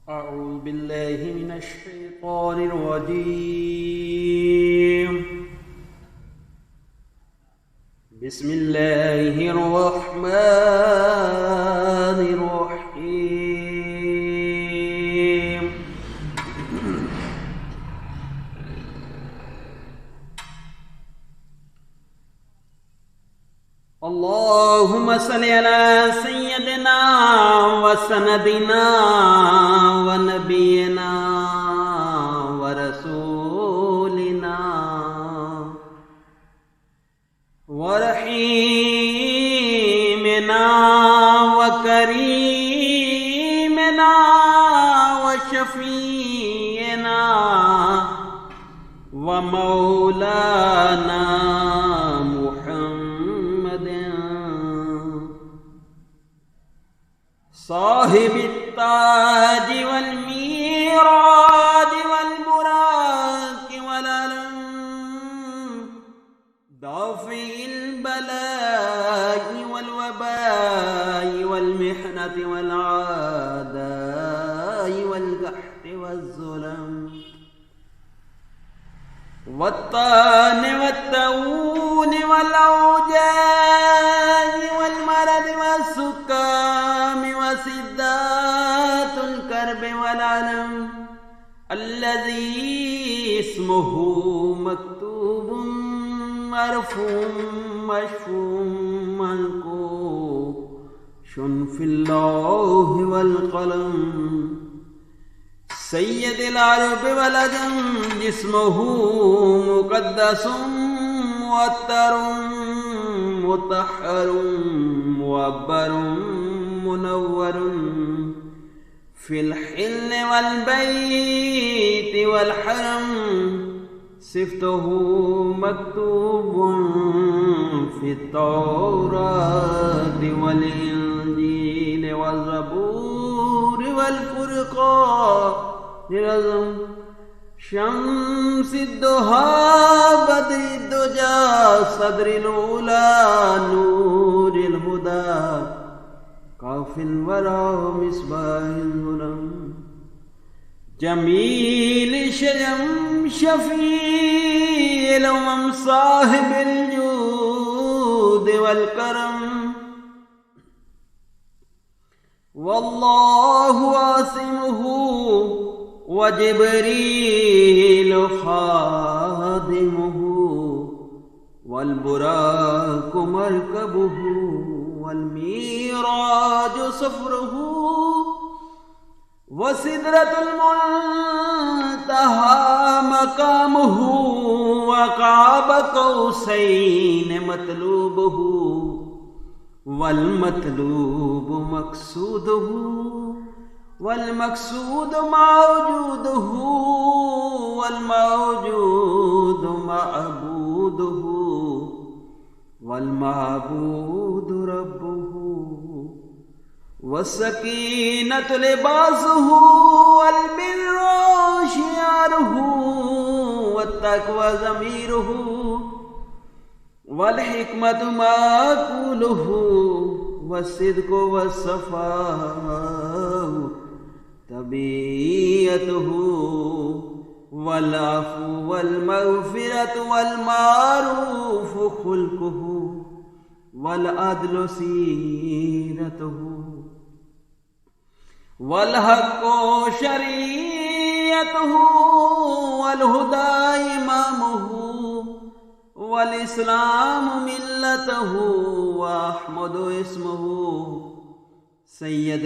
أعوذ بالله من الشيطان الرجيم. بسم الله الرحمن الرحيم. اللهم صل على سيدنا وسندنا ونبينا ورسولنا ورحيمنا وكريمنا وشفينا ومولانا صاحب التاج والميراج والبراق والعلم دافع البلاء والوباء والمحنة والعداء والقحط والظلم والطعن والتعون والأوجاع والمرض والسكام وسدات الكرب والعلم الذي اسمه مكتوب مرفوع مشفوع منقوش في اللوح والقلم سيد العرب والعجم جسمه مقدس معطر مطهر معبر منور في الحل والبيت والحرم صفته مكتوب في التوراة والإنجيل والزبور والفرقان شمس الضحى بدر الدجى صدر الأولى نور الهدى كاف الورى مصباح الظلم جميل شجم شفيع الأمم صاحب الجود والكرم والله عاصمه وجبريل خادمه والبراق مركبه والميراج صفره وسدرة المنتهى مقامه وقاب قوسين مطلوبه والمطلوب مقصوده والمقصود موجوده والموجود معبوده والمعبود ربه والسكينة لباسه والبر شعاره والتقوى ضميره والحكمة مأكوله والصدق والصفاء طبيعته والعفو والمغفرة والمعروف خلقه والعدل سيرته والحق شريعته والهدى إمامه والإسلام ملته وأحمد اسمه سيد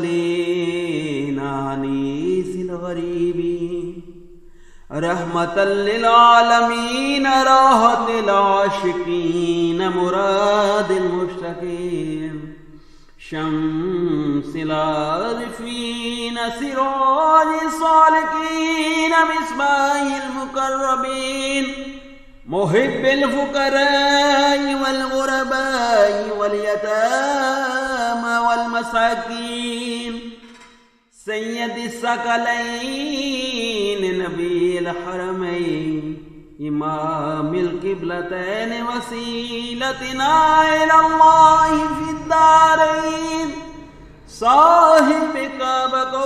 المرسلين أنيس الغريبين رحمة للعالمين راحة العاشقين مراد المشتاقين شمس العارفين سراج الصالحين مصباح المقربين محب الفقراء والغرباء واليتامى والمساكين سيد الثقلين نبي الحرمين إمام القبلتين وسيلتنا إلى الله في الدارين صاحب كعبة